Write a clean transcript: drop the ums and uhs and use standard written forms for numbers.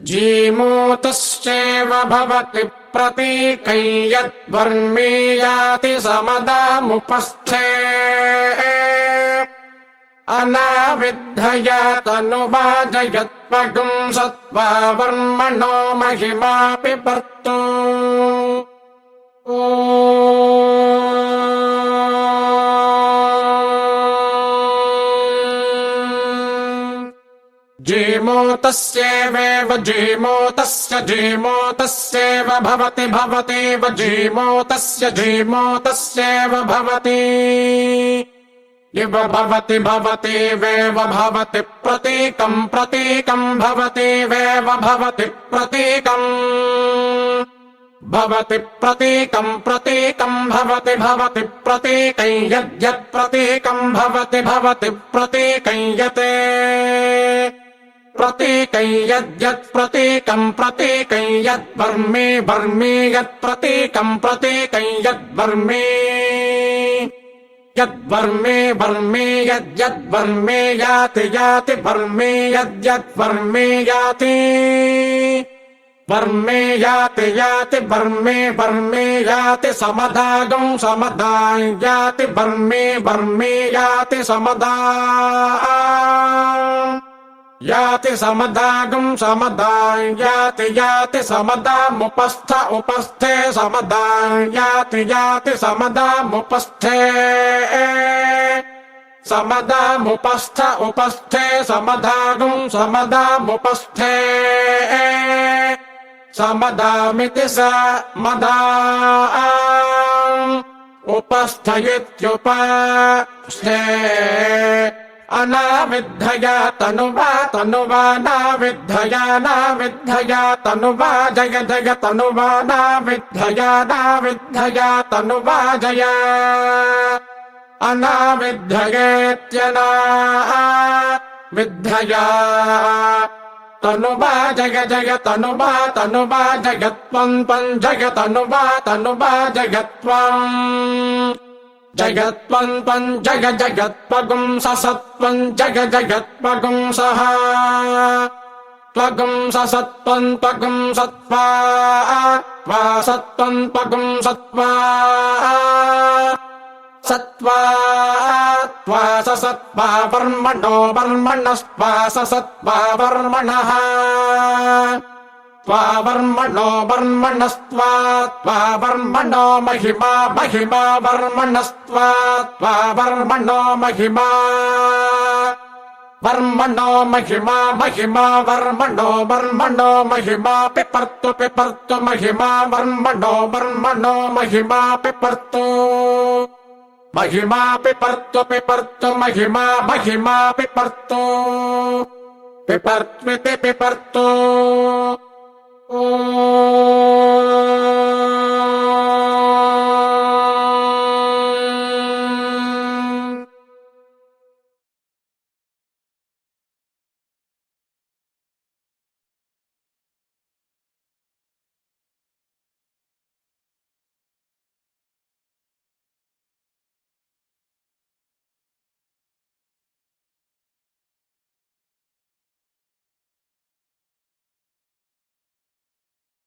जीमूतश्चैव भवति प्रतीकै यद्वर्मीयाति समदामुपस्थे अनाविद्धया तनुवाजयत्पगुंसत्वा वर्मणो महिमापि पर्तु जीमूतस्यैव जीमूतस्यैव भवतीव जीमूतस्यैव भवति इव भवतीवेव भवति प्रतीकम् भवतीवेव भवति प्रतीकम् भवति प्रतीकम् भवति प्रतीकै यद्यत् प्रतीकम् भवति प्रतीकै यते प्रतीकै यद्यत् प्रतीकम् प्रतीकै यद्वर्मी यत् प्रतीकम् प्रतीकै यद्वर्मी यद्वर्मी यद्यद्वर्मी याति वर्मी यद्यद्वर्मी याति वर्मी याति वर्मी याति समदागं याति वर्मी याति समदा याति समदागं याति समदामुपस्थे समदा याति समदामुपस्थे उपस्थे समदागं समदामुपस्थे समदामिति समदा उपस्थयित्युपस्थे अनाविद्धया तनुवा नाविद्धया तनुवा जय तनुवा नाविद्धया तनुवा जय अनाविद्धयेत्यना विद्धया तनुवा जय तनुवा जगत्वं जय तनुवा जगत्वम् जगत्वं जगत्पगुंससत्वं जगत्पगुंसः त्वगुंससत्वं पगुंसत्वा सत्वं पगुंसत्वा सत्वा सत्वा वर्मणो वर्मणस्त्वा सत्वा वर्मणः वर्मणो वर्मणस्त्वा वर्मणो महिमा वर्मणस्त्वा वर्मणो महिमा वर्मणो महिमा पिपर्तु महिमा वर्मणो महिमा पिपर्तु महिमा पिपर्तु महिमा पिपर्तु पिपर्त्विति पिपर्तु